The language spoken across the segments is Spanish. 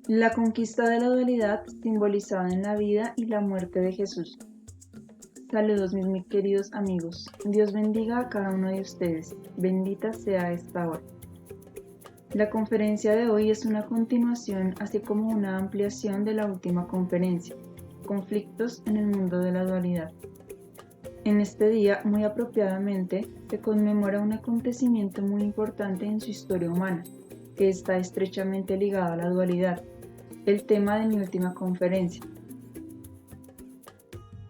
La conquista de la dualidad simbolizada en la vida y la muerte de Jesús. Saludos mis muy queridos amigos. Dios bendiga a cada uno de ustedes. Bendita sea esta hora. La conferencia de hoy es una continuación, así como una ampliación de la última conferencia, Conflictos en el mundo de la dualidad. En este día, muy apropiadamente, se conmemora un acontecimiento muy importante en su historia humana, que está estrechamente ligado a la dualidad, el tema de mi última conferencia.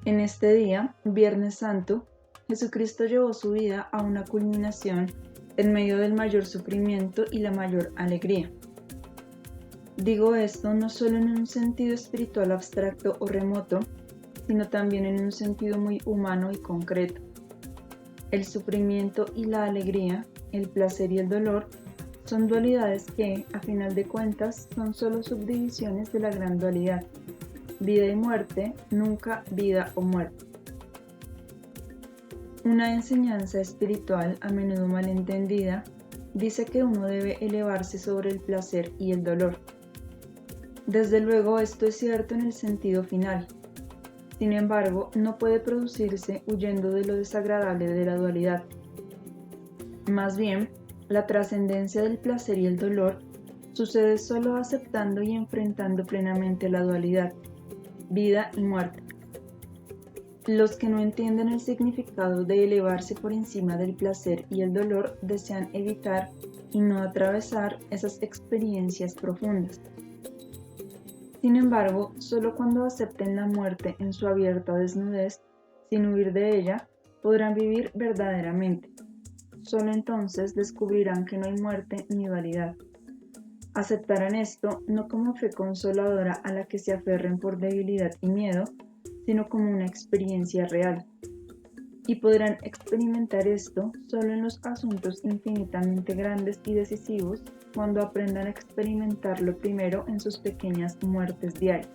En este día, Viernes Santo, Jesucristo llevó su vida a una culminación en medio del mayor sufrimiento y la mayor alegría. Digo esto no solo en un sentido espiritual abstracto o remoto, sino también en un sentido muy humano y concreto. El sufrimiento y la alegría, el placer y el dolor, son dualidades que, a final de cuentas, son solo subdivisiones de la gran dualidad. Vida y muerte, nunca vida o muerte. Una enseñanza espiritual, a menudo malentendida, dice que uno debe elevarse sobre el placer y el dolor. Desde luego, esto es cierto en el sentido final. Sin embargo, no puede producirse huyendo de lo desagradable de la dualidad. Más bien, la trascendencia del placer y el dolor sucede solo aceptando y enfrentando plenamente la dualidad, vida y muerte. Los que no entienden el significado de elevarse por encima del placer y el dolor desean evitar y no atravesar esas experiencias profundas. Sin embargo, solo cuando acepten la muerte en su abierta desnudez, sin huir de ella, podrán vivir verdaderamente. Solo entonces descubrirán que no hay muerte ni dualidad. Aceptarán esto no como fe consoladora a la que se aferren por debilidad y miedo, sino como una experiencia real. Y podrán experimentar esto solo en los asuntos infinitamente grandes y decisivos, cuando aprendan a experimentarlo primero en sus pequeñas muertes diarias.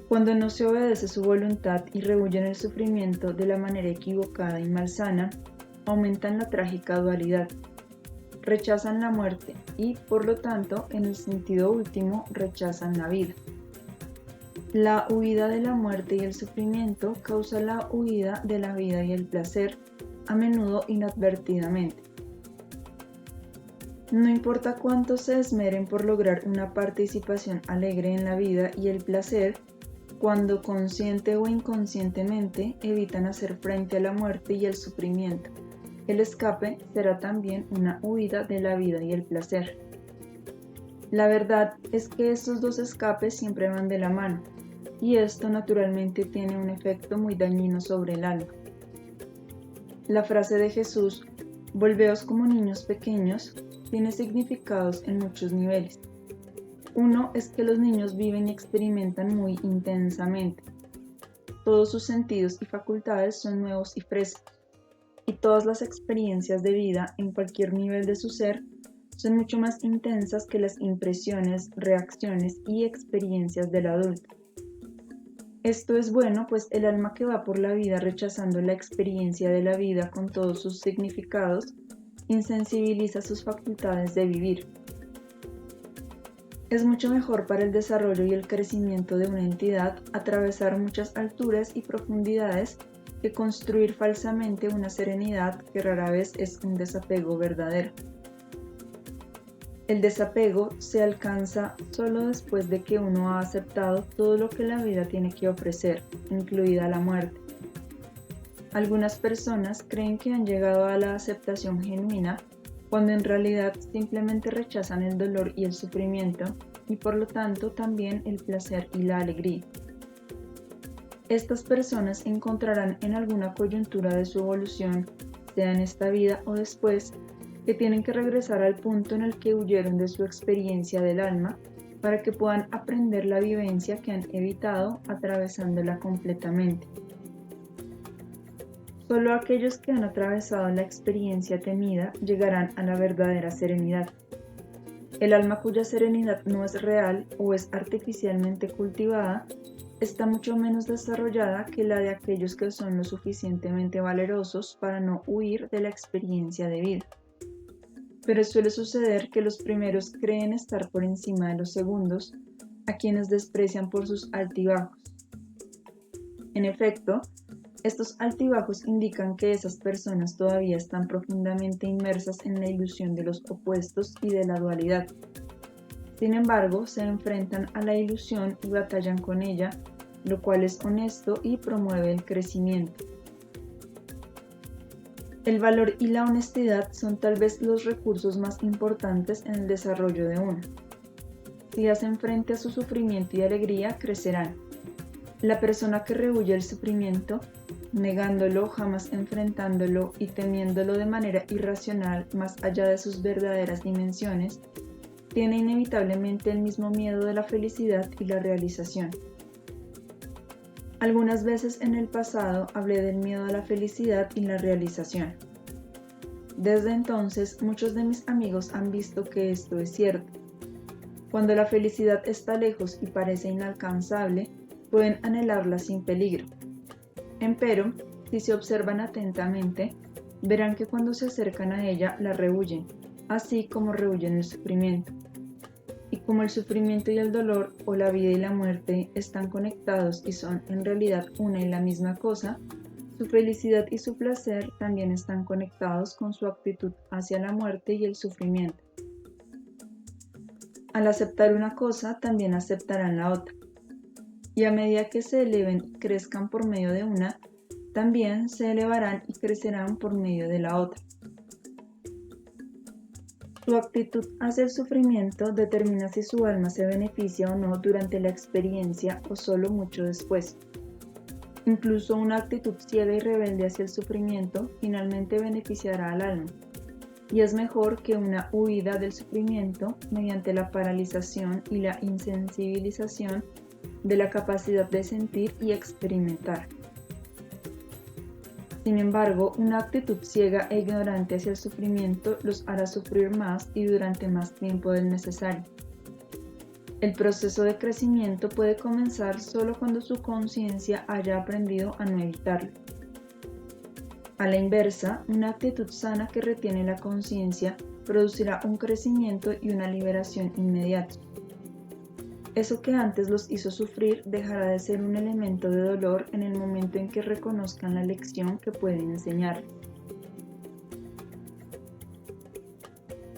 Cuando no se obedece su voluntad y rehuyen el sufrimiento de la manera equivocada y malsana, aumentan la trágica dualidad. Rechazan la muerte y, por lo tanto, en el sentido último, rechazan la vida. La huida de la muerte y el sufrimiento causa la huida de la vida y el placer, a menudo inadvertidamente. No importa cuánto se esmeren por lograr una participación alegre en la vida y el placer, cuando consciente o inconscientemente evitan hacer frente a la muerte y el sufrimiento, el escape será también una huida de la vida y el placer. La verdad es que estos dos escapes siempre van de la mano, y esto naturalmente tiene un efecto muy dañino sobre el alma. La frase de Jesús, "Volveos como niños pequeños", tiene significados en muchos niveles. Uno es que los niños viven y experimentan muy intensamente. Todos sus sentidos y facultades son nuevos y frescos, y todas las experiencias de vida en cualquier nivel de su ser son mucho más intensas que las impresiones, reacciones y experiencias del adulto. Esto es bueno, pues el alma que va por la vida rechazando la experiencia de la vida con todos sus significados, insensibiliza sus facultades de vivir. Es mucho mejor para el desarrollo y el crecimiento de una entidad atravesar muchas alturas y profundidades que construir falsamente una serenidad que rara vez es un desapego verdadero. El desapego se alcanza solo después de que uno ha aceptado todo lo que la vida tiene que ofrecer, incluida la muerte. Algunas personas creen que han llegado a la aceptación genuina cuando en realidad simplemente rechazan el dolor y el sufrimiento y por lo tanto también el placer y la alegría. Estas personas encontrarán en alguna coyuntura de su evolución, sea en esta vida o después, que tienen que regresar al punto en el que huyeron de su experiencia del alma para que puedan aprender la vivencia que han evitado atravesándola completamente. Solo aquellos que han atravesado la experiencia temida llegarán a la verdadera serenidad. El alma cuya serenidad no es real o es artificialmente cultivada está mucho menos desarrollada que la de aquellos que son lo suficientemente valerosos para no huir de la experiencia de vida. pero suele suceder que los primeros creen estar por encima de los segundos, a quienes desprecian por sus altibajos. En efecto, estos altibajos indican que esas personas todavía están profundamente inmersas en la ilusión de los opuestos y de la dualidad. Sin embargo, se enfrentan a la ilusión y batallan con ella, lo cual es honesto y promueve el crecimiento. El valor y la honestidad son tal vez los recursos más importantes en el desarrollo de uno. Si hacen frente a su sufrimiento y alegría, crecerán. La persona que rehúye el sufrimiento, negándolo, jamás enfrentándolo y temiéndolo de manera irracional más allá de sus verdaderas dimensiones, tiene inevitablemente el mismo miedo de la felicidad y la realización. Algunas veces en el pasado hablé del miedo a la felicidad y la realización. Desde entonces, muchos de mis amigos han visto que esto es cierto. Cuando la felicidad está lejos y parece inalcanzable, pueden anhelarla sin peligro. Empero, si se observan atentamente, verán que cuando se acercan a ella la rehuyen, así como rehuyen el sufrimiento. Y como el sufrimiento y el dolor, o la vida y la muerte, están conectados y son en realidad una y la misma cosa, su felicidad y su placer también están conectados con su actitud hacia la muerte y el sufrimiento. Al aceptar una cosa, también aceptarán la otra. Y a medida que se eleven y crezcan por medio de una, también se elevarán y crecerán por medio de la otra. Su actitud hacia el sufrimiento determina si su alma se beneficia o no durante la experiencia o solo mucho después. Incluso una actitud ciega y rebelde hacia el sufrimiento finalmente beneficiará al alma, y es mejor que una huida del sufrimiento mediante la paralización y la insensibilización de la capacidad de sentir y experimentar. Sin embargo, una actitud ciega e ignorante hacia el sufrimiento los hará sufrir más y durante más tiempo del necesario. El proceso de crecimiento puede comenzar solo cuando su conciencia haya aprendido a no evitarlo. A la inversa, una actitud sana que retiene la conciencia producirá un crecimiento y una liberación inmediatos. Eso que antes los hizo sufrir dejará de ser un elemento de dolor en el momento en que reconozcan la lección que pueden enseñar.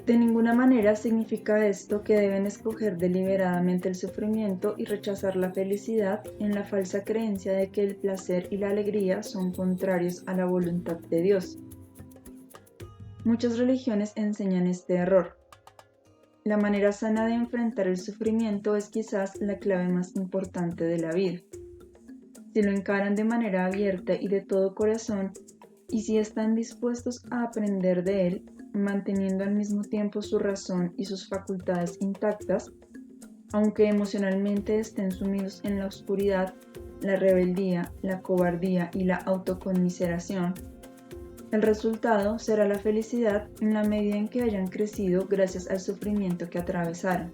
De ninguna manera significa esto que deben escoger deliberadamente el sufrimiento y rechazar la felicidad en la falsa creencia de que el placer y la alegría son contrarios a la voluntad de Dios. Muchas religiones enseñan este error. La manera sana de enfrentar el sufrimiento es quizás la clave más importante de la vida. Si lo encaran de manera abierta y de todo corazón, y si están dispuestos a aprender de él, manteniendo al mismo tiempo su razón y sus facultades intactas, aunque emocionalmente estén sumidos en la oscuridad, la rebeldía, la cobardía y la autoconmiseración, el resultado será la felicidad en la medida en que hayan crecido gracias al sufrimiento que atravesaron.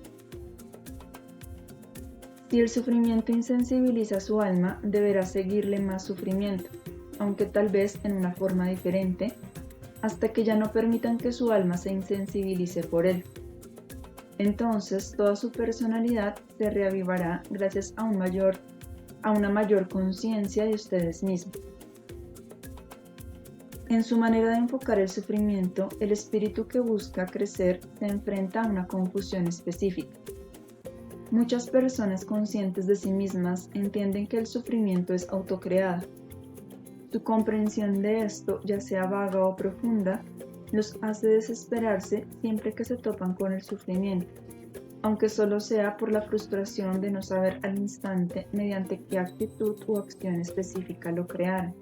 Si el sufrimiento insensibiliza su alma, deberá seguirle más sufrimiento, aunque tal vez en una forma diferente, hasta que ya no permitan que su alma se insensibilice por él. Entonces toda su personalidad se reavivará gracias a una mayor conciencia de ustedes mismos. En su manera de enfocar el sufrimiento, el espíritu que busca crecer se enfrenta a una confusión específica. Muchas personas conscientes de sí mismas entienden que el sufrimiento es autocreado. Su comprensión de esto, ya sea vaga o profunda, los hace desesperarse siempre que se topan con el sufrimiento, aunque solo sea por la frustración de no saber al instante mediante qué actitud o acción específica lo crearon.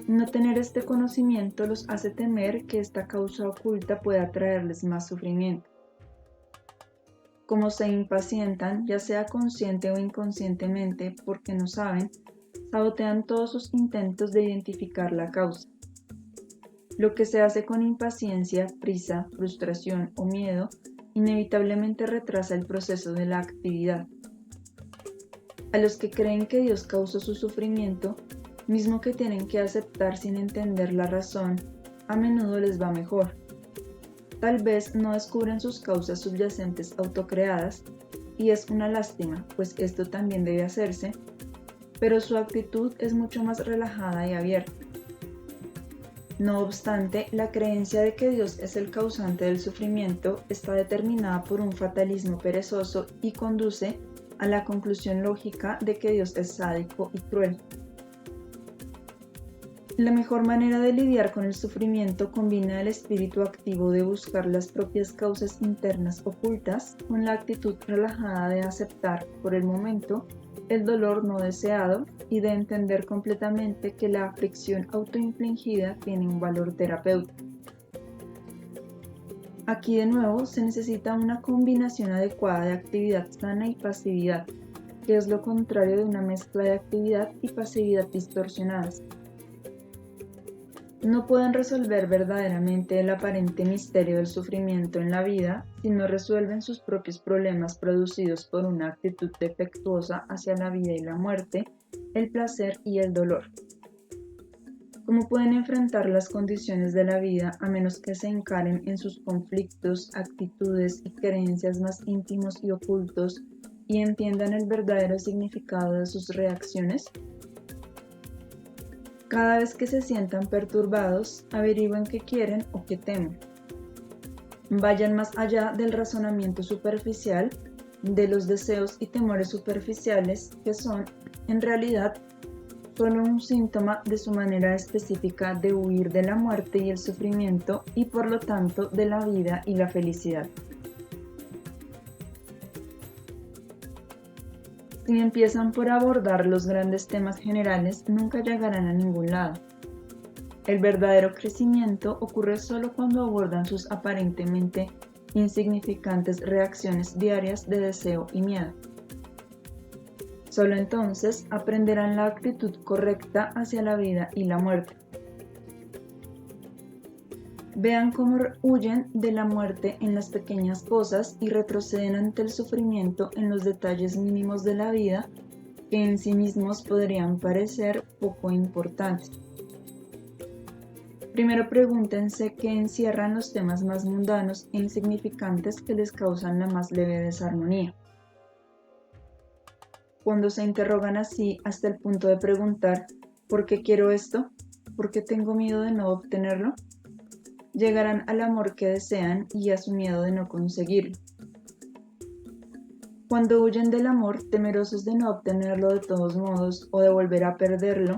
No tener este conocimiento los hace temer que esta causa oculta pueda traerles más sufrimiento. Como se impacientan, ya sea consciente o inconscientemente, porque no saben, sabotean todos sus intentos de identificar la causa. Lo que se hace con impaciencia, prisa, frustración o miedo, inevitablemente retrasa el proceso de la actividad. A los que creen que Dios causó su sufrimiento, mismo que tienen que aceptar sin entender la razón, a menudo les va mejor. Tal vez no descubren sus causas subyacentes autocreadas, y es una lástima, pues esto también debe hacerse, pero su actitud es mucho más relajada y abierta. No obstante, la creencia de que Dios es el causante del sufrimiento está determinada por un fatalismo perezoso y conduce a la conclusión lógica de que Dios es sádico y cruel. La mejor manera de lidiar con el sufrimiento combina el espíritu activo de buscar las propias causas internas ocultas con la actitud relajada de aceptar, por el momento, el dolor no deseado y de entender completamente que la aflicción autoinfligida tiene un valor terapéutico. Aquí de nuevo se necesita una combinación adecuada de actividad sana y pasividad, que es lo contrario de una mezcla de actividad y pasividad distorsionadas. No pueden resolver verdaderamente el aparente misterio del sufrimiento en la vida si no resuelven sus propios problemas producidos por una actitud defectuosa hacia la vida y la muerte, el placer y el dolor. ¿Cómo pueden enfrentar las condiciones de la vida a menos que se encaren en sus conflictos, actitudes y creencias más íntimos y ocultos y entiendan el verdadero significado de sus reacciones? Cada vez que se sientan perturbados, averigüen qué quieren o qué temen. Vayan más allá del razonamiento superficial, de los deseos y temores superficiales que son, en realidad, solo un síntoma de su manera específica de huir de la muerte y el sufrimiento y por lo tanto de la vida y la felicidad. Si empiezan por abordar los grandes temas generales, nunca llegarán a ningún lado. El verdadero crecimiento ocurre solo cuando abordan sus aparentemente insignificantes reacciones diarias de deseo y miedo. Solo entonces aprenderán la actitud correcta hacia la vida y la muerte. Vean cómo huyen de la muerte en las pequeñas cosas y retroceden ante el sufrimiento en los detalles mínimos de la vida que en sí mismos podrían parecer poco importantes. Primero pregúntense qué encierran los temas más mundanos e insignificantes que les causan la más leve desarmonía. Cuando se interrogan así hasta el punto de preguntar ¿por qué quiero esto? ¿Por qué tengo miedo de no obtenerlo?, llegarán al amor que desean y a su miedo de no conseguirlo. Cuando huyen del amor, temerosos de no obtenerlo de todos modos o de volver a perderlo,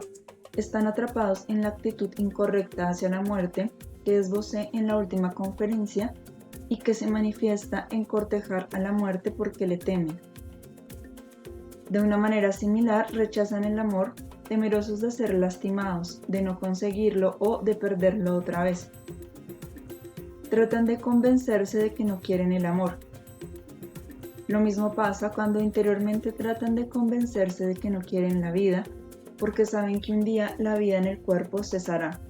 están atrapados en la actitud incorrecta hacia la muerte que esbocé en la última conferencia y que se manifiesta en cortejar a la muerte porque le temen. De una manera similar, rechazan el amor, temerosos de ser lastimados, de no conseguirlo o de perderlo otra vez. Tratan de convencerse de que no quieren el amor. Lo mismo pasa cuando interiormente tratan de convencerse de que no quieren la vida, porque saben que un día la vida en el cuerpo cesará.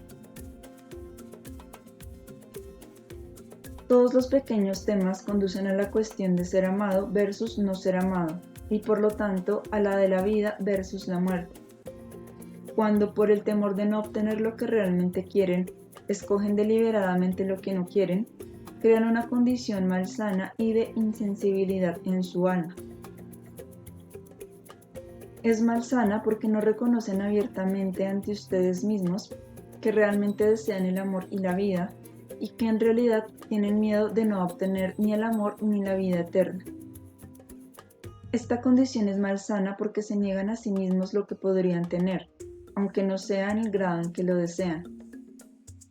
Todos los pequeños temas conducen a la cuestión de ser amado versus no ser amado, y por lo tanto a la de la vida versus la muerte. Cuando por el temor de no obtener lo que realmente quieren, escogen deliberadamente lo que no quieren, crean una condición malsana y de insensibilidad en su alma. Es malsana porque no reconocen abiertamente ante ustedes mismos que realmente desean el amor y la vida, y que en realidad tienen miedo de no obtener ni el amor ni la vida eterna. Esta condición es malsana porque se niegan a sí mismos lo que podrían tener, aunque no sea en el grado en que lo desean.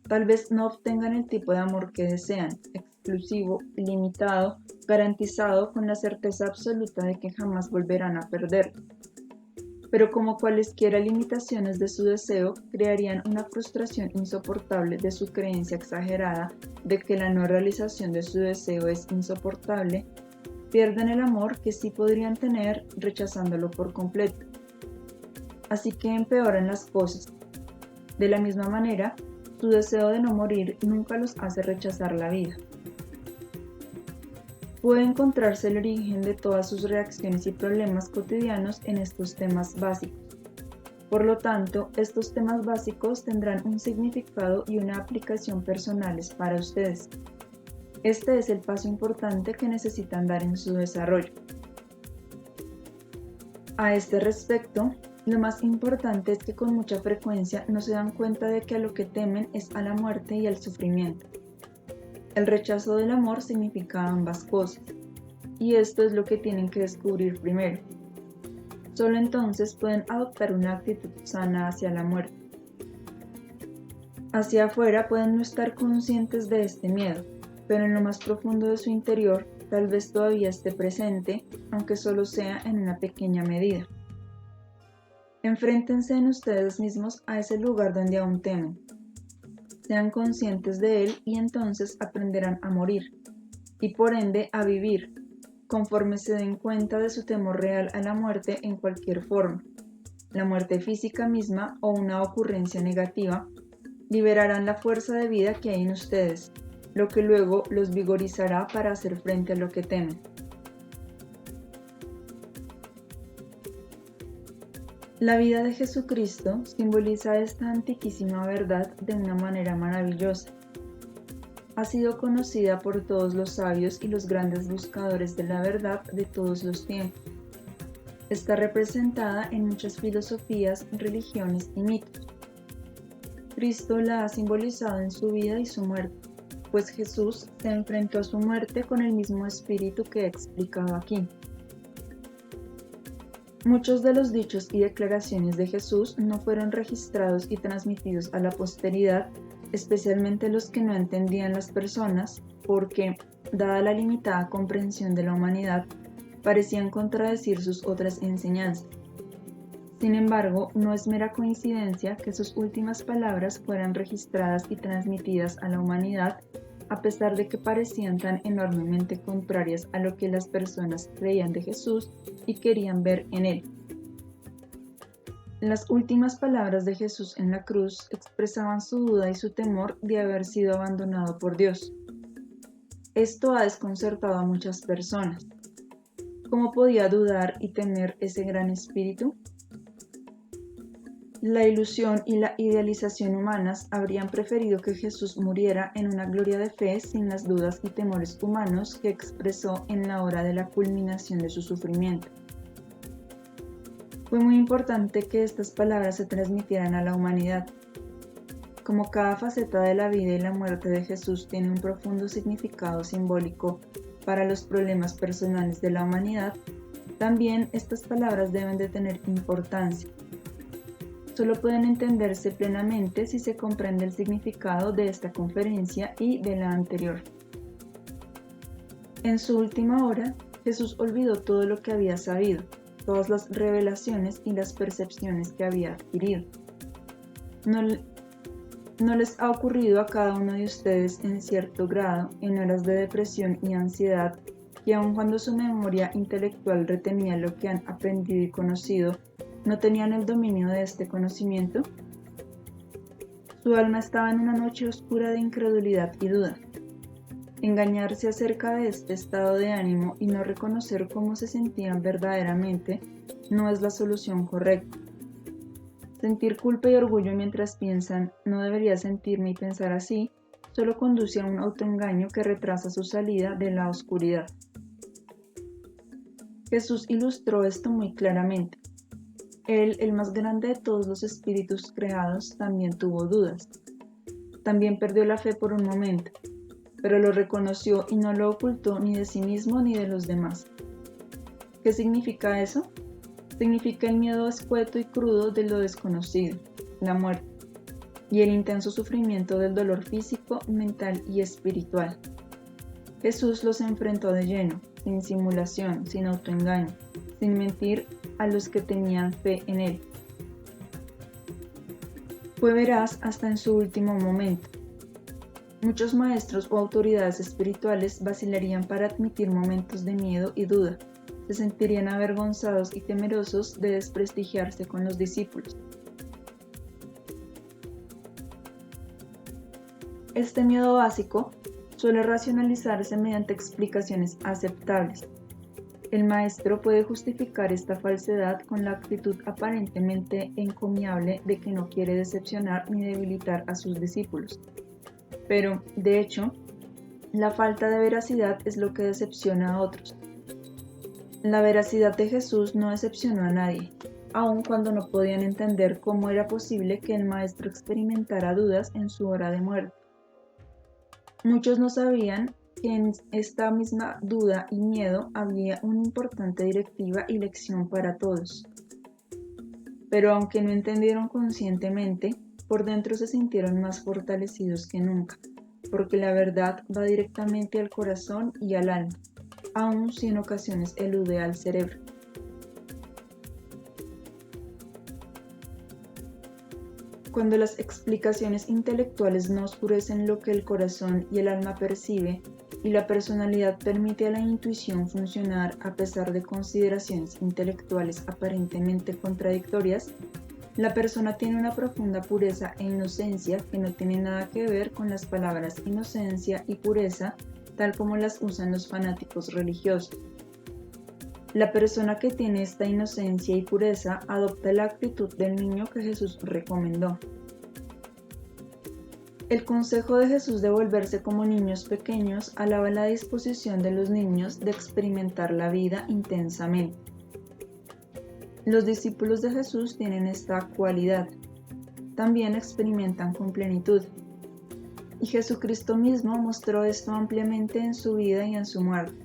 Tal vez no obtengan el tipo de amor que desean, exclusivo, ilimitado, garantizado con la certeza absoluta de que jamás volverán a perderlo. Pero como cualesquiera limitaciones de su deseo, crearían una frustración insoportable de su creencia exagerada de que la no realización de su deseo es insoportable, pierden el amor que sí podrían tener rechazándolo por completo. Así que empeoran las cosas. De la misma manera, su deseo de no morir nunca los hace rechazar la vida. Puede encontrarse el origen de todas sus reacciones y problemas cotidianos en estos temas básicos. Por lo tanto, estos temas básicos tendrán un significado y una aplicación personales para ustedes. Este es el paso importante que necesitan dar en su desarrollo. A este respecto, lo más importante es que con mucha frecuencia no se dan cuenta de que a lo que temen es a la muerte y al sufrimiento. El rechazo del amor significa ambas cosas, y esto es lo que tienen que descubrir primero. Solo entonces pueden adoptar una actitud sana hacia la muerte. Hacia afuera pueden no estar conscientes de este miedo, pero en lo más profundo de su interior tal vez todavía esté presente, aunque solo sea en una pequeña medida. Enfréntense en ustedes mismos a ese lugar donde aún temen. Sean conscientes de él y entonces aprenderán a morir, y por ende a vivir, conforme se den cuenta de su temor real a la muerte en cualquier forma, la muerte física misma o una ocurrencia negativa, liberarán la fuerza de vida que hay en ustedes, lo que luego los vigorizará para hacer frente a lo que temen. La vida de Jesucristo simboliza esta antiquísima verdad de una manera maravillosa. Ha sido conocida por todos los sabios y los grandes buscadores de la verdad de todos los tiempos. Está representada en muchas filosofías, religiones y mitos. Cristo la ha simbolizado en su vida y su muerte, pues Jesús se enfrentó a su muerte con el mismo espíritu que he explicado aquí. Muchos de los dichos y declaraciones de Jesús no fueron registrados y transmitidos a la posteridad, especialmente los que no entendían las personas, porque, dada la limitada comprensión de la humanidad, parecían contradecir sus otras enseñanzas. Sin embargo, no es mera coincidencia que sus últimas palabras fueran registradas y transmitidas a la humanidad, a pesar de que parecían tan enormemente contrarias a lo que las personas creían de Jesús y querían ver en él. Las últimas palabras de Jesús en la cruz expresaban su duda y su temor de haber sido abandonado por Dios. Esto ha desconcertado a muchas personas. ¿Cómo podía dudar y temer ese gran espíritu? La ilusión y la idealización humanas habrían preferido que Jesús muriera en una gloria de fe sin las dudas y temores humanos que expresó en la hora de la culminación de su sufrimiento. Fue muy importante que estas palabras se transmitieran a la humanidad. Como cada faceta de la vida y la muerte de Jesús tiene un profundo significado simbólico para los problemas personales de la humanidad, también estas palabras deben de tener importancia. Solo pueden entenderse plenamente si se comprende el significado de esta conferencia y de la anterior. En su última hora, Jesús olvidó todo lo que había sabido, todas las revelaciones y las percepciones que había adquirido. ¿No les ha ocurrido a cada uno de ustedes en cierto grado, en horas de depresión y ansiedad, que aun cuando su memoria intelectual retenía lo que han aprendido y conocido, no tenían el dominio de este conocimiento? Su alma estaba en una noche oscura de incredulidad y duda. Engañarse acerca de este estado de ánimo y no reconocer cómo se sentían verdaderamente no es la solución correcta. Sentir culpa y orgullo mientras piensan no debería sentirme y pensar así, solo conduce a un autoengaño que retrasa su salida de la oscuridad. Jesús ilustró esto muy claramente. Él, el más grande de todos los espíritus creados, también tuvo dudas. También perdió la fe por un momento, pero lo reconoció y no lo ocultó ni de sí mismo ni de los demás. ¿Qué significa eso? Significa el miedo escueto y crudo de lo desconocido, la muerte, y el intenso sufrimiento del dolor físico, mental y espiritual. Jesús los enfrentó de lleno, sin simulación, sin autoengaño, sin mentir a los que tenían fe en él. Fue veraz hasta en su último momento. Muchos maestros o autoridades espirituales vacilarían para admitir momentos de miedo y duda, se sentirían avergonzados y temerosos de desprestigiarse con los discípulos. Este miedo básico suele racionalizarse mediante explicaciones aceptables. El maestro puede justificar esta falsedad con la actitud aparentemente encomiable de que no quiere decepcionar ni debilitar a sus discípulos. Pero, de hecho, La falta de veracidad es lo que decepciona a otros. La veracidad de Jesús no decepcionó a nadie, aun cuando no podían entender cómo era posible que el Maestro experimentara dudas en su hora de muerte. Muchos no sabían que en esta misma duda y miedo había una importante directiva y lección para todos. Pero aunque no entendieron conscientemente, por dentro se sintieron más fortalecidos que nunca, porque la verdad va directamente al corazón y al alma, aun si en ocasiones elude al cerebro. Cuando las explicaciones intelectuales no oscurecen lo que el corazón y el alma percibe, y la personalidad permite a la intuición funcionar a pesar de consideraciones intelectuales aparentemente contradictorias, la persona tiene una profunda pureza e inocencia que no tiene nada que ver con las palabras inocencia y pureza tal como las usan los fanáticos religiosos. La persona que tiene esta inocencia y pureza adopta la actitud del niño que Jesús recomendó. El consejo de Jesús de volverse como niños pequeños alaba la disposición de los niños de experimentar la vida intensamente. Los discípulos de Jesús tienen esta cualidad. También experimentan con plenitud. Y Jesucristo mismo mostró esto ampliamente en su vida y en su muerte.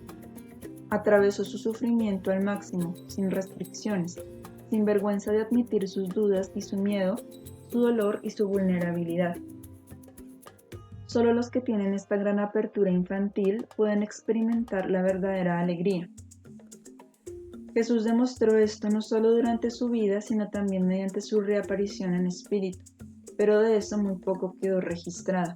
Atravesó su sufrimiento al máximo, sin restricciones, sin vergüenza de admitir sus dudas y su miedo, su dolor y su vulnerabilidad. Solo los que tienen esta gran apertura infantil pueden experimentar la verdadera alegría. Jesús demostró esto no solo durante su vida, sino también mediante su reaparición en espíritu, pero de eso muy poco quedó registrado.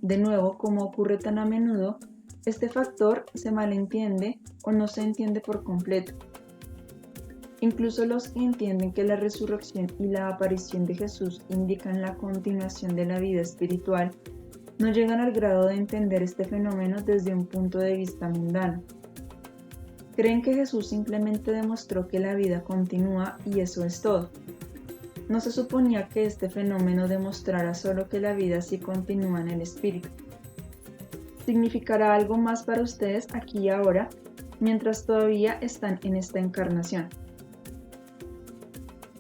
De nuevo, como ocurre tan a menudo, este factor se malentiende o no se entiende por completo. Incluso los que entienden que la resurrección y la aparición de Jesús indican la continuación de la vida espiritual, no llegan al grado de entender este fenómeno desde un punto de vista mundano. Creen que Jesús simplemente demostró que la vida continúa y eso es todo. No se suponía que este fenómeno demostrara solo que la vida sí continúa en el espíritu. Significará algo más para ustedes aquí y ahora, mientras todavía están en esta encarnación.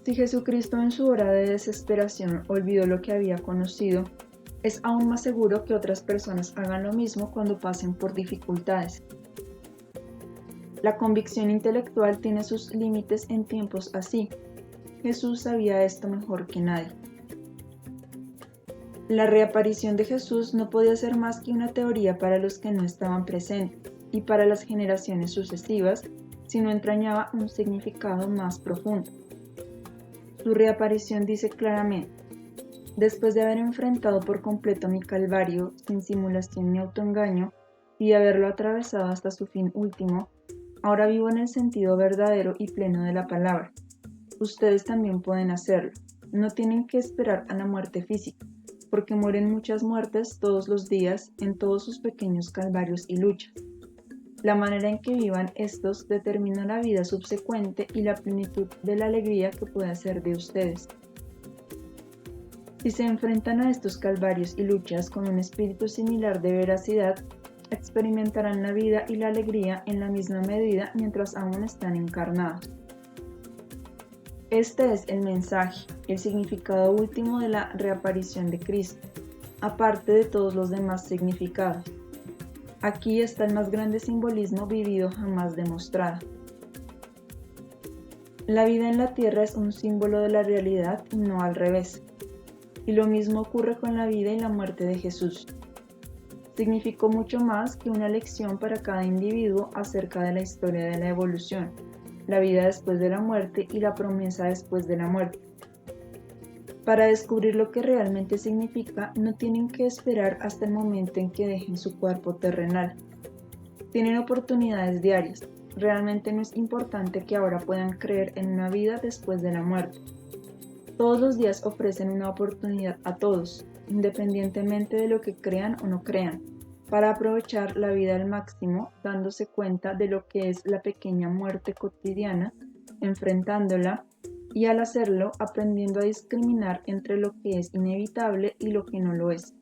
Si Jesucristo en su hora de desesperación olvidó lo que había conocido, es aún más seguro que otras personas hagan lo mismo cuando pasen por dificultades. La convicción intelectual tiene sus límites en tiempos así. Jesús sabía esto mejor que nadie. La reaparición de Jesús no podía ser más que una teoría para los que no estaban presentes y para las generaciones sucesivas, sino entrañaba un significado más profundo. Su reaparición dice claramente: después de haber enfrentado por completo mi calvario, sin simulación ni autoengaño, y de haberlo atravesado hasta su fin último, ahora vivo en el sentido verdadero y pleno de la palabra. Ustedes también pueden hacerlo. No tienen que esperar a la muerte física, porque mueren muchas muertes todos los días en todos sus pequeños calvarios y luchas. La manera en que vivan estos determina la vida subsecuente y la plenitud de la alegría que puede hacer de ustedes. Si se enfrentan a estos calvarios y luchas con un espíritu similar de veracidad, experimentarán la vida y la alegría en la misma medida mientras aún están encarnados. Este es el mensaje, el significado último de la reaparición de Cristo, aparte de todos los demás significados. Aquí está el más grande simbolismo vivido jamás demostrado. La vida en la tierra es un símbolo de la realidad y no al revés. Y lo mismo ocurre con la vida y la muerte de Jesús. Significó mucho más que una lección para cada individuo acerca de la historia de la evolución, la vida después de la muerte y la promesa después de la muerte. Para descubrir lo que realmente significa, no tienen que esperar hasta el momento en que dejen su cuerpo terrenal. Tienen oportunidades diarias. Realmente no es importante que ahora puedan creer en una vida después de la muerte. Todos los días ofrecen una oportunidad a todos, independientemente de lo que crean o no crean, para aprovechar la vida al máximo, dándose cuenta de lo que es la pequeña muerte cotidiana, enfrentándola y al hacerlo aprendiendo a discriminar entre lo que es inevitable y lo que no lo es.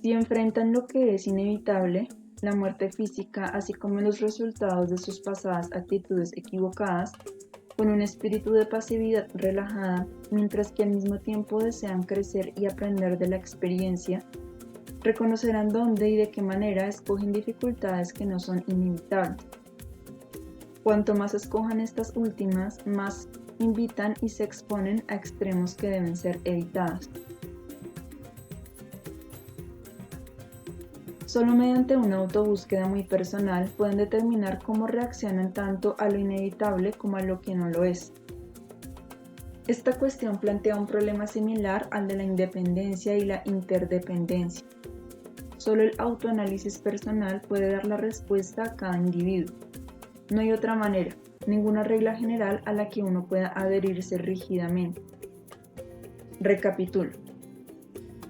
Si enfrentan lo que es inevitable, la muerte física, así como los resultados de sus pasadas actitudes equivocadas, con un espíritu de pasividad relajada, mientras que al mismo tiempo desean crecer y aprender de la experiencia, reconocerán dónde y de qué manera escogen dificultades que no son inevitables. Cuanto más escojan estas últimas, más invitan y se exponen a extremos que deben ser evitados. Solo mediante una autobúsqueda muy personal pueden determinar cómo reaccionan tanto a lo inevitable como a lo que no lo es. Esta cuestión plantea un problema similar al de la independencia y la interdependencia. Solo el autoanálisis personal puede dar la respuesta a cada individuo. No hay otra manera, ninguna regla general a la que uno pueda adherirse rígidamente. Recapitulo.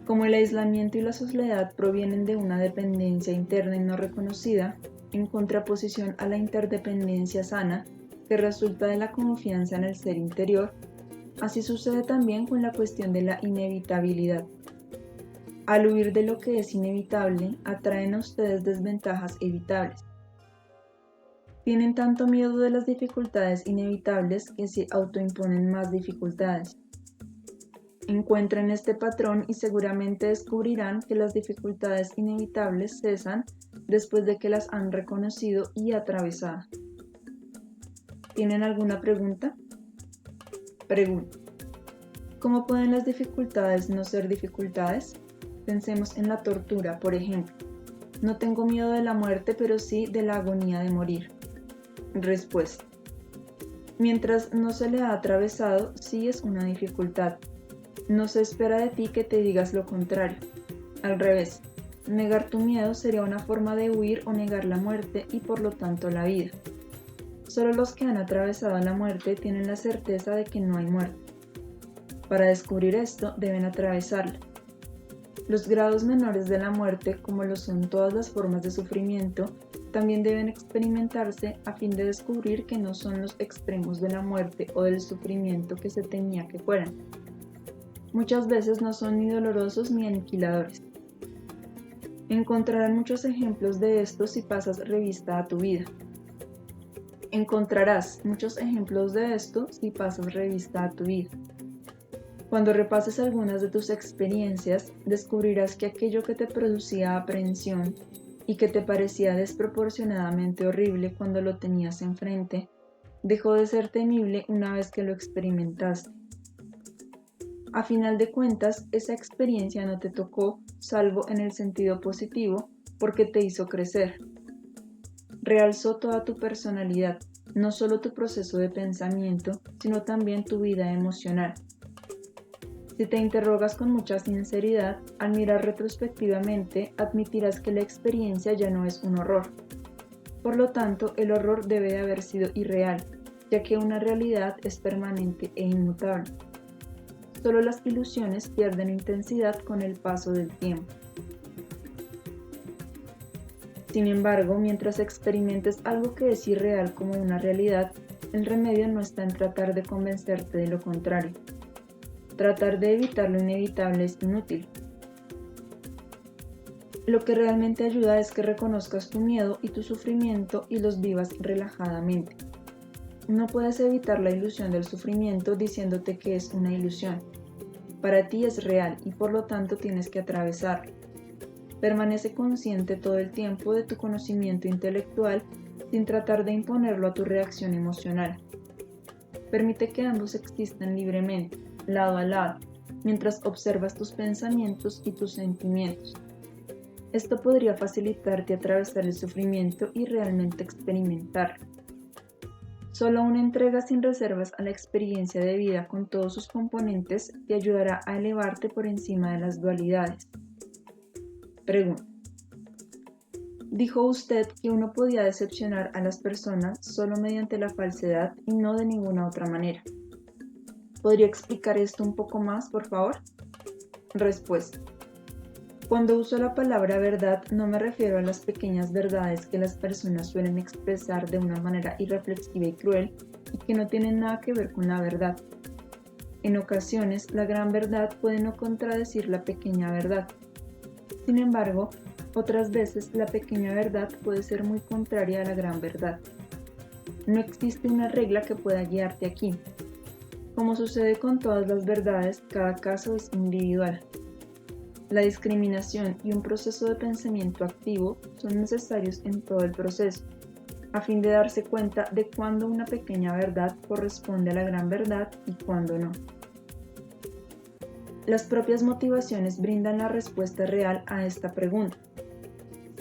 Como el aislamiento y la soledad provienen de una dependencia interna y no reconocida, en contraposición a la interdependencia sana, que resulta de la confianza en el ser interior, así sucede también con la cuestión de la inevitabilidad. Al huir de lo que es inevitable, atraen a ustedes desventajas evitables. Tienen tanto miedo de las dificultades inevitables que se autoimponen más dificultades. Encuentren este patrón y seguramente descubrirán que las dificultades inevitables cesan después de que las han reconocido y atravesado. ¿Tienen alguna pregunta? Pregunta. ¿Cómo pueden las dificultades no ser dificultades? Pensemos en la tortura, por ejemplo. No tengo miedo de la muerte, pero sí de la agonía de morir. Respuesta. Mientras no se le ha atravesado, sí es una dificultad. No se espera de ti que te digas lo contrario. Al revés, negar tu miedo sería una forma de huir o negar la muerte y por lo tanto la vida. Solo los que han atravesado la muerte tienen la certeza de que no hay muerte. Para descubrir esto, deben atravesarla. Los grados menores de la muerte, como lo son todas las formas de sufrimiento, también deben experimentarse a fin de descubrir que no son los extremos de la muerte o del sufrimiento que se temía que fueran. Muchas veces no son ni dolorosos ni aniquiladores. Encontrarán muchos ejemplos de esto si pasas revista a tu vida. Encontrarás muchos ejemplos de esto si pasas revista a tu vida. Cuando repases algunas de tus experiencias, descubrirás que aquello que te producía aprehensión y que te parecía desproporcionadamente horrible cuando lo tenías enfrente, dejó de ser temible una vez que lo experimentaste. A final de cuentas, esa experiencia no te tocó, salvo en el sentido positivo, porque te hizo crecer. Realzó toda tu personalidad, no solo tu proceso de pensamiento, sino también tu vida emocional. Si te interrogas con mucha sinceridad, al mirar retrospectivamente, admitirás que la experiencia ya no es un horror. Por lo tanto, el horror debe de haber sido irreal, ya que una realidad es permanente e inmutable. Solo las ilusiones pierden intensidad con el paso del tiempo. Sin embargo, mientras experimentes algo que es irreal como una realidad, el remedio no está en tratar de convencerte de lo contrario. Tratar de evitar lo inevitable es inútil. Lo que realmente ayuda es que reconozcas tu miedo y tu sufrimiento y los vivas relajadamente. No puedes evitar la ilusión del sufrimiento diciéndote que es una ilusión. Para ti es real y por lo tanto tienes que atravesarlo. Permanece consciente todo el tiempo de tu conocimiento intelectual sin tratar de imponerlo a tu reacción emocional. Permite que ambos existan libremente, lado a lado, mientras observas tus pensamientos y tus sentimientos. Esto podría facilitarte atravesar el sufrimiento y realmente experimentarlo. Solo una entrega sin reservas a la experiencia de vida con todos sus componentes te ayudará a elevarte por encima de las dualidades. Pregunta. Dijo usted que uno podía decepcionar a las personas solo mediante la falsedad y no de ninguna otra manera. ¿Podría explicar esto un poco más, por favor? Respuesta. Cuando uso la palabra verdad no me refiero a las pequeñas verdades que las personas suelen expresar de una manera irreflexiva y cruel y que no tienen nada que ver con la verdad. En ocasiones, la gran verdad puede no contradecir la pequeña verdad. Sin embargo, otras veces la pequeña verdad puede ser muy contraria a la gran verdad. No existe una regla que pueda guiarte aquí. Como sucede con todas las verdades, cada caso es individual. La discriminación y un proceso de pensamiento activo son necesarios en todo el proceso, a fin de darse cuenta de cuándo una pequeña verdad corresponde a la gran verdad y cuándo no. Las propias motivaciones brindan la respuesta real a esta pregunta.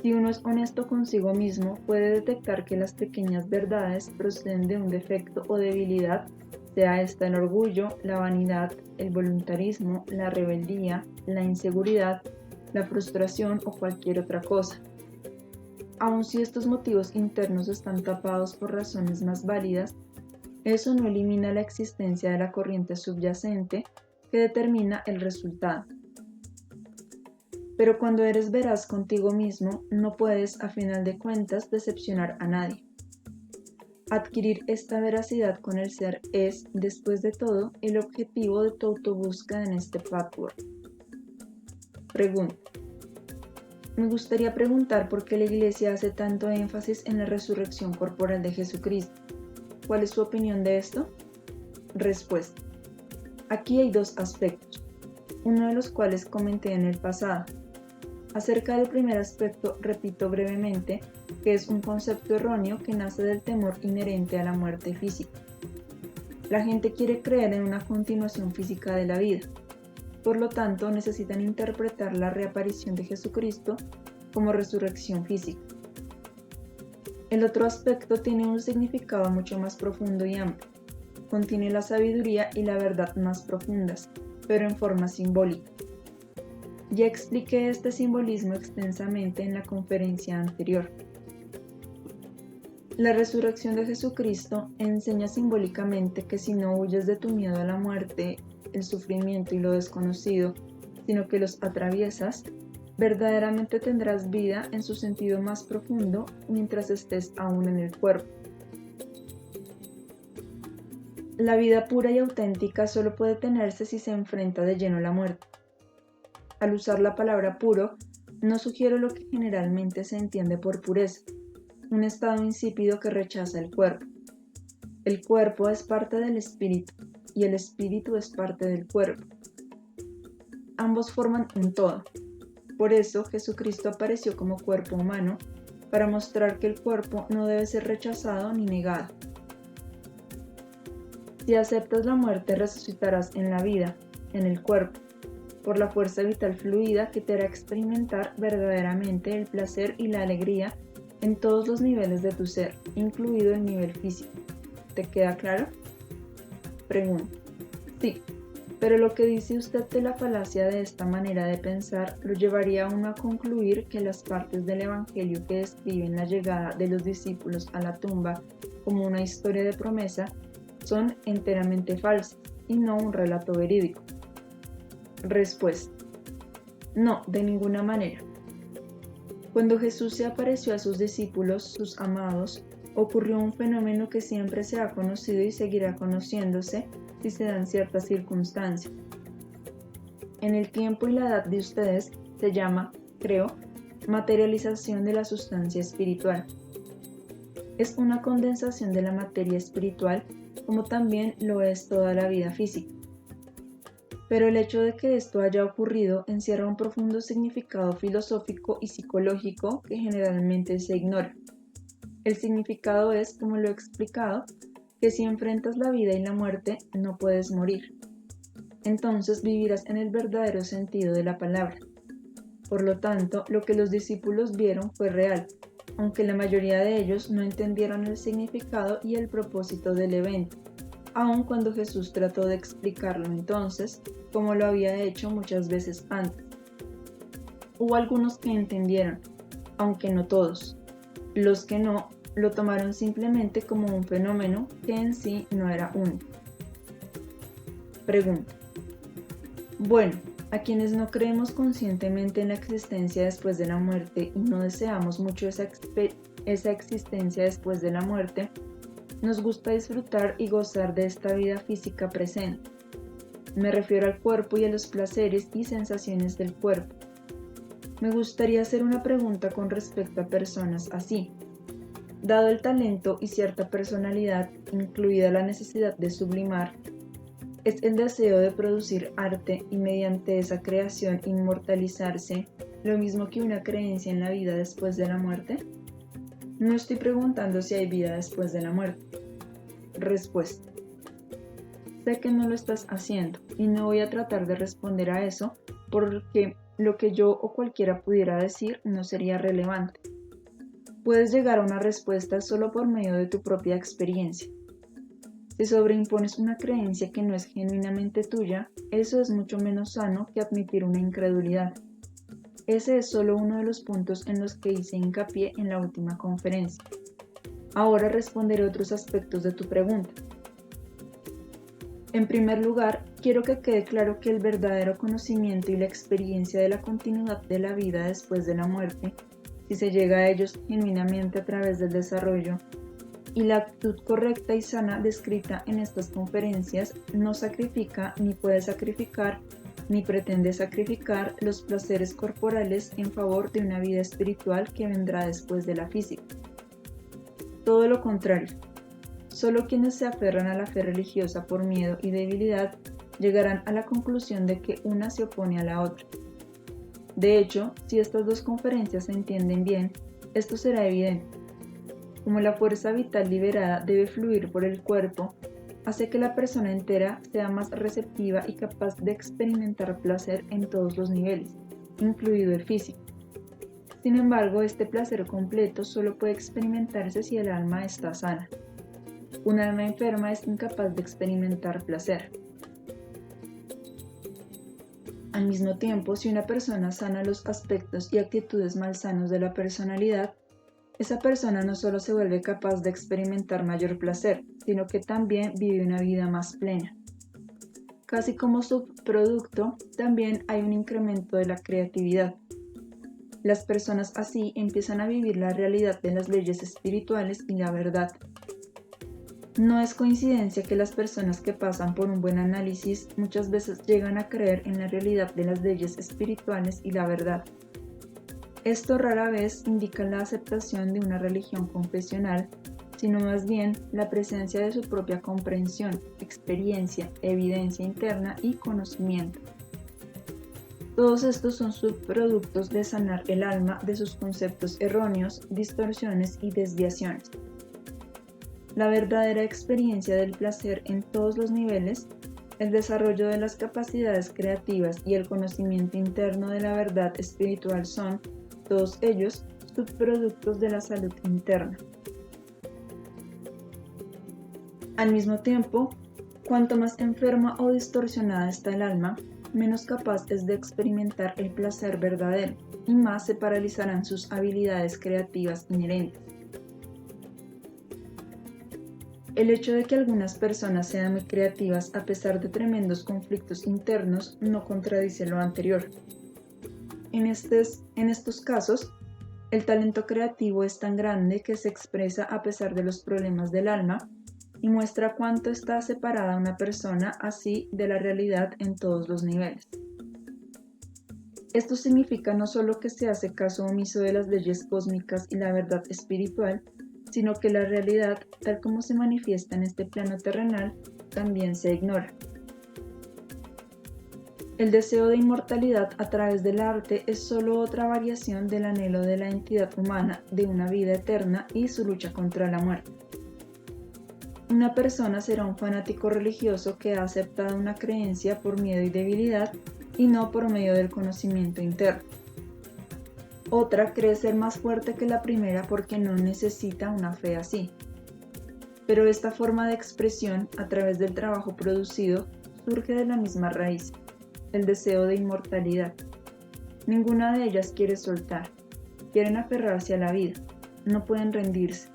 Si uno es honesto consigo mismo, puede detectar que las pequeñas verdades proceden de un defecto o debilidad, sea esta el orgullo, la vanidad, el voluntarismo, la rebeldía, la inseguridad, la frustración o cualquier otra cosa. Aun si estos motivos internos están tapados por razones más válidas, eso no elimina la existencia de la corriente subyacente que determina el resultado. Pero cuando eres veraz contigo mismo, no puedes, a final de cuentas, decepcionar a nadie. Adquirir esta veracidad con el ser es, después de todo, el objetivo de tu autobúsqueda en este patchwork. Pregunta. Me gustaría preguntar por qué la Iglesia hace tanto énfasis en la resurrección corporal de Jesucristo. ¿Cuál es su opinión de esto? Respuesta. Aquí hay dos aspectos, uno de los cuales comenté en el pasado. Acerca del primer aspecto, repito brevemente que es un concepto erróneo que nace del temor inherente a la muerte física. La gente quiere creer en una continuación física de la vida. Por lo tanto, necesitan interpretar la reaparición de Jesucristo como resurrección física. El otro aspecto tiene un significado mucho más profundo y amplio. Contiene la sabiduría y la verdad más profundas, pero en forma simbólica. Ya expliqué este simbolismo extensamente en la conferencia anterior. La resurrección de Jesucristo enseña simbólicamente que si no huyes de tu miedo a la muerte, el sufrimiento y lo desconocido, sino que los atraviesas, verdaderamente tendrás vida en su sentido más profundo mientras estés aún en el cuerpo. La vida pura y auténtica solo puede tenerse si se enfrenta de lleno a la muerte. Al usar la palabra puro, no sugiero lo que generalmente se entiende por pureza, un estado insípido que rechaza el cuerpo. El cuerpo es parte del espíritu y el espíritu es parte del cuerpo. Ambos forman un todo. Por eso Jesucristo apareció como cuerpo humano, para mostrar que el cuerpo no debe ser rechazado ni negado. Si aceptas la muerte, resucitarás en la vida, en el cuerpo, por la fuerza vital fluida que te hará experimentar verdaderamente el placer y la alegría en todos los niveles de tu ser, incluido el nivel físico. ¿Te queda claro? Pregunta. Sí, pero lo que dice usted de la falacia de esta manera de pensar lo llevaría a uno a concluir que las partes del Evangelio que describen la llegada de los discípulos a la tumba como una historia de promesa son enteramente falsas y no un relato verídico. Respuesta. No, de ninguna manera. Cuando Jesús se apareció a sus discípulos, sus amados, ocurrió un fenómeno que siempre se ha conocido y seguirá conociéndose si se dan ciertas circunstancias. En el tiempo y la edad de ustedes se llama, creo, materialización de la sustancia espiritual. Es una condensación de la materia espiritual, como también lo es toda la vida física. Pero el hecho de que esto haya ocurrido encierra un profundo significado filosófico y psicológico que generalmente se ignora. El significado es, como lo he explicado, que si enfrentas la vida y la muerte, no puedes morir. Entonces vivirás en el verdadero sentido de la palabra. Por lo tanto, lo que los discípulos vieron fue real, aunque la mayoría de ellos no entendieron el significado y el propósito del evento, aun cuando Jesús trató de explicarlo entonces, como lo había hecho muchas veces antes. Hubo algunos que entendieron, aunque no todos. Los que no, lo tomaron simplemente como un fenómeno que en sí no era único. Pregunta. Bueno, a quienes no creemos conscientemente en la existencia después de la muerte y no deseamos mucho esa existencia después de la muerte, nos gusta disfrutar y gozar de esta vida física presente. Me refiero al cuerpo y a los placeres y sensaciones del cuerpo. Me gustaría hacer una pregunta con respecto a personas así. Dado el talento y cierta personalidad, incluida la necesidad de sublimar, ¿es el deseo de producir arte y mediante esa creación inmortalizarse lo mismo que una creencia en la vida después de la muerte? No estoy preguntando si hay vida después de la muerte. Respuesta. Sé que no lo estás haciendo y no voy a tratar de responder a eso porque lo que yo o cualquiera pudiera decir no sería relevante. Puedes llegar a una respuesta solo por medio de tu propia experiencia. Si sobreimpones una creencia que no es genuinamente tuya, eso es mucho menos sano que admitir una incredulidad. Ese es solo uno de los puntos en los que hice hincapié en la última conferencia. Ahora responderé otros aspectos de tu pregunta. En primer lugar, quiero que quede claro que el verdadero conocimiento y la experiencia de la continuidad de la vida después de la muerte, si se llega a ellos genuinamente a través del desarrollo, y la actitud correcta y sana descrita en estas conferencias, no sacrifica ni puede sacrificar ni pretende sacrificar los placeres corporales en favor de una vida espiritual que vendrá después de la física. Todo lo contrario, solo quienes se aferran a la fe religiosa por miedo y debilidad llegarán a la conclusión de que una se opone a la otra. De hecho, si estas dos conferencias se entienden bien, esto será evidente. Como la fuerza vital liberada debe fluir por el cuerpo, hace que la persona entera sea más receptiva y capaz de experimentar placer en todos los niveles, incluido el físico. Sin embargo, este placer completo solo puede experimentarse si el alma está sana. Un alma enferma es incapaz de experimentar placer. Al mismo tiempo, si una persona sana los aspectos y actitudes malsanos de la personalidad, esa persona no solo se vuelve capaz de experimentar mayor placer, sino que también vive una vida más plena. Casi como subproducto, también hay un incremento de la creatividad. Las personas así empiezan a vivir la realidad de las leyes espirituales y la verdad. No es coincidencia que las personas que pasan por un buen análisis muchas veces llegan a creer en la realidad de las leyes espirituales y la verdad. Esto rara vez indica la aceptación de una religión confesional, sino más bien la presencia de su propia comprensión, experiencia, evidencia interna y conocimiento. Todos estos son subproductos de sanar el alma de sus conceptos erróneos, distorsiones y desviaciones. La verdadera experiencia del placer en todos los niveles, el desarrollo de las capacidades creativas y el conocimiento interno de la verdad espiritual son, todos ellos, subproductos de la salud interna. Al mismo tiempo, cuanto más enferma o distorsionada está el alma, menos capaz es de experimentar el placer verdadero y más se paralizarán sus habilidades creativas inherentes. El hecho de que algunas personas sean muy creativas a pesar de tremendos conflictos internos no contradice lo anterior. En estos casos, el talento creativo es tan grande que se expresa a pesar de los problemas del alma y muestra cuánto está separada una persona así de la realidad en todos los niveles. Esto significa no solo que se hace caso omiso de las leyes cósmicas y la verdad espiritual, sino que la realidad, tal como se manifiesta en este plano terrenal, también se ignora. El deseo de inmortalidad a través del arte es solo otra variación del anhelo de la entidad humana de una vida eterna y su lucha contra la muerte. Una persona será un fanático religioso que ha aceptado una creencia por miedo y debilidad y no por medio del conocimiento interno. Otra cree ser más fuerte que la primera porque no necesita una fe así. Pero esta forma de expresión, a través del trabajo producido, surge de la misma raíz, el deseo de inmortalidad. Ninguna de ellas quiere soltar, quieren aferrarse a la vida, no pueden rendirse.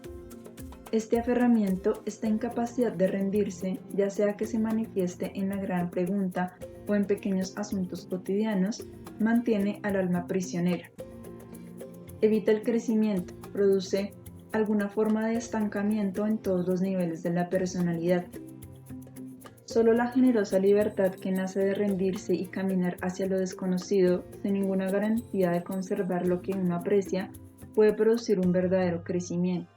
Este aferramiento, esta incapacidad de rendirse, ya sea que se manifieste en la gran pregunta o en pequeños asuntos cotidianos, mantiene al alma prisionera. Evita el crecimiento, produce alguna forma de estancamiento en todos los niveles de la personalidad. Solo la generosa libertad que nace de rendirse y caminar hacia lo desconocido, sin ninguna garantía de conservar lo que uno aprecia, puede producir un verdadero crecimiento.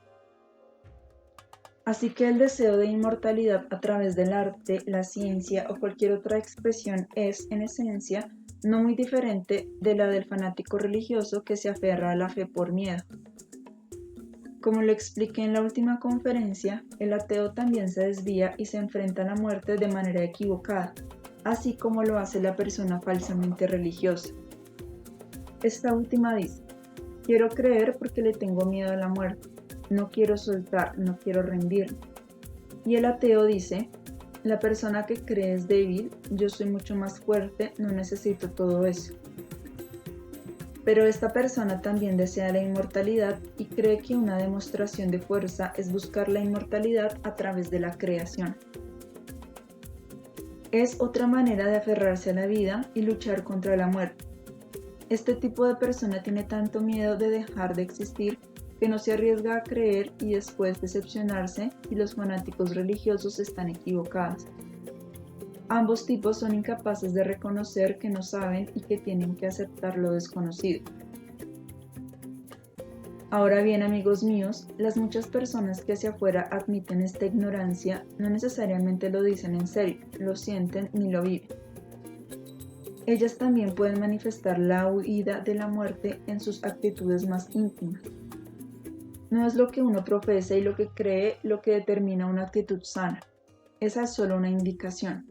Así que el deseo de inmortalidad a través del arte, la ciencia o cualquier otra expresión es, en esencia, no muy diferente de la del fanático religioso que se aferra a la fe por miedo. Como lo expliqué en la última conferencia, el ateo también se desvía y se enfrenta a la muerte de manera equivocada, así como lo hace la persona falsamente religiosa. Esta última dice: quiero creer porque le tengo miedo a la muerte, no quiero soltar, no quiero rendirme. Y el ateo dice: la persona que cree es débil, yo soy mucho más fuerte, no necesito todo eso. Pero esta persona también desea la inmortalidad y cree que una demostración de fuerza es buscar la inmortalidad a través de la creación. Es otra manera de aferrarse a la vida y luchar contra la muerte. Este tipo de persona tiene tanto miedo de dejar de existir que no se arriesga a creer y después decepcionarse si los fanáticos religiosos están equivocados. Ambos tipos son incapaces de reconocer que no saben y que tienen que aceptar lo desconocido. Ahora bien, amigos míos, las muchas personas que hacia afuera admiten esta ignorancia no necesariamente lo dicen en serio, lo sienten ni lo viven. Ellas también pueden manifestar la huida de la muerte en sus actitudes más íntimas. No es lo que uno profesa y lo que cree lo que determina una actitud sana. Esa es solo una indicación.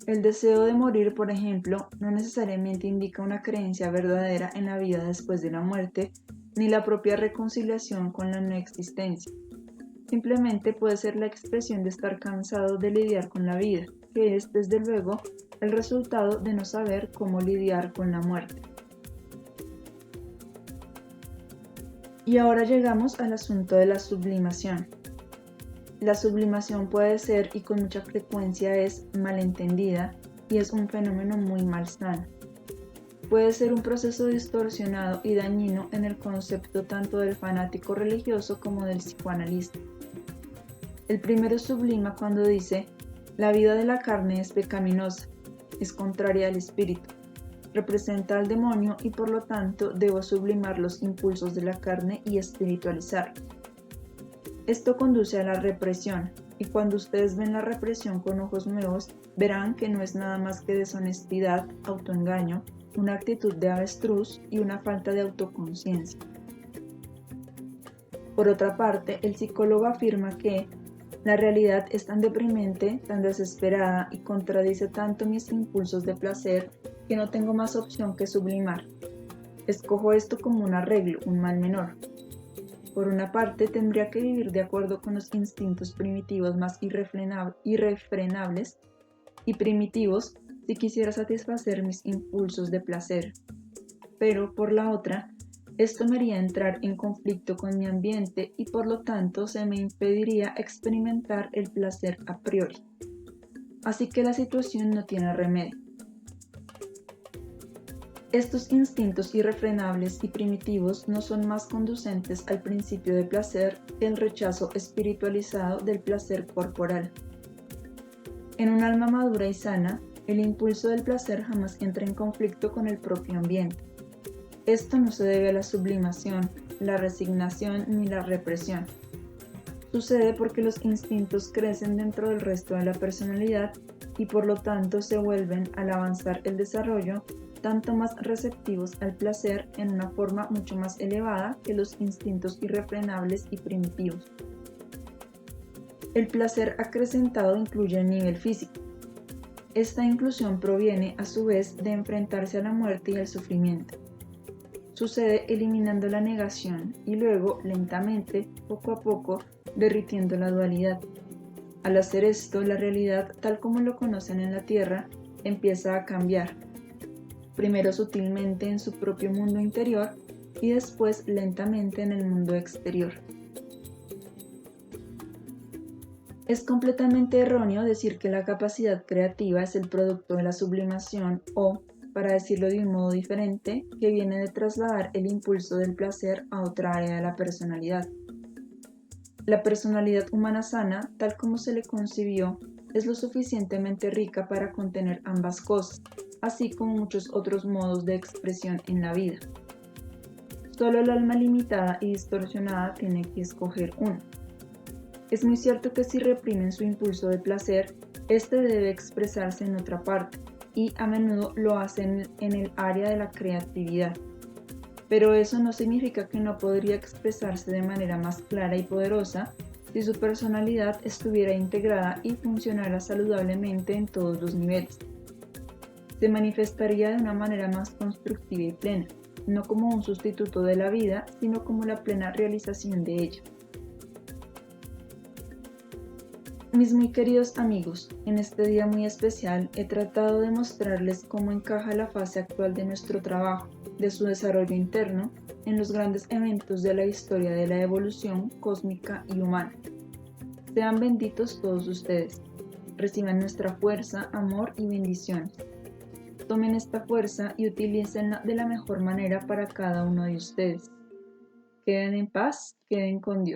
El deseo de morir, por ejemplo, no necesariamente indica una creencia verdadera en la vida después de la muerte, ni la propia reconciliación con la no existencia. Simplemente puede ser la expresión de estar cansado de lidiar con la vida, que es, desde luego, el resultado de no saber cómo lidiar con la muerte. Y ahora llegamos al asunto de la sublimación. La sublimación puede ser, y con mucha frecuencia es, malentendida y es un fenómeno muy malsano. Puede ser un proceso distorsionado y dañino en el concepto tanto del fanático religioso como del psicoanalista. El primero sublima cuando dice: la vida de la carne es pecaminosa, es contraria al espíritu, representa al demonio y por lo tanto debo sublimar los impulsos de la carne y espiritualizarlos. Esto conduce a la represión, y cuando ustedes ven la represión con ojos nuevos, verán que no es nada más que deshonestidad, autoengaño, una actitud de avestruz y una falta de autoconciencia. Por otra parte, el psicólogo afirma que la realidad es tan deprimente, tan desesperada y contradice tanto mis impulsos de placer que no tengo más opción que sublimar. Escojo esto como un arreglo, un mal menor. Por una parte, tendría que vivir de acuerdo con los instintos primitivos más irrefrenables y primitivos si quisiera satisfacer mis impulsos de placer. Pero, por la otra, esto me haría entrar en conflicto con mi ambiente y por lo tanto se me impediría experimentar el placer a priori. Así que la situación no tiene remedio. Estos instintos irrefrenables y primitivos no son más conducentes al principio de placer que el rechazo espiritualizado del placer corporal. En un alma madura y sana, el impulso del placer jamás entra en conflicto con el propio ambiente. Esto no se debe a la sublimación, la resignación ni la represión. Sucede porque los instintos crecen dentro del resto de la personalidad y por lo tanto se vuelven, al avanzar el desarrollo, tanto más receptivos al placer en una forma mucho más elevada que los instintos irrefrenables y primitivos. El placer acrecentado incluye el nivel físico. Esta inclusión proviene, a su vez, de enfrentarse a la muerte y al sufrimiento. Sucede eliminando la negación y luego, lentamente, poco a poco, derritiendo la dualidad. Al hacer esto, la realidad, tal como lo conocen en la Tierra, empieza a cambiar. Primero sutilmente en su propio mundo interior y después lentamente en el mundo exterior. Es completamente erróneo decir que la capacidad creativa es el producto de la sublimación o, para decirlo de un modo diferente, que viene de trasladar el impulso del placer a otra área de la personalidad. La personalidad humana sana, tal como se le concibió, es lo suficientemente rica para contener ambas cosas, así como muchos otros modos de expresión en la vida. Solo el alma limitada y distorsionada tiene que escoger uno. Es muy cierto que si reprimen su impulso de placer, este debe expresarse en otra parte, y a menudo lo hacen en el área de la creatividad. Pero eso no significa que no podría expresarse de manera más clara y poderosa si su personalidad estuviera integrada y funcionara saludablemente en todos los niveles. Se manifestaría de una manera más constructiva y plena, no como un sustituto de la vida, sino como la plena realización de ella. Mis muy queridos amigos, en este día muy especial he tratado de mostrarles cómo encaja la fase actual de nuestro trabajo, de su desarrollo interno, en los grandes eventos de la historia de la evolución cósmica y humana. Sean benditos todos ustedes. Reciban nuestra fuerza, amor y bendiciones. Tomen esta fuerza y utilícenla de la mejor manera para cada uno de ustedes. Queden en paz, queden con Dios.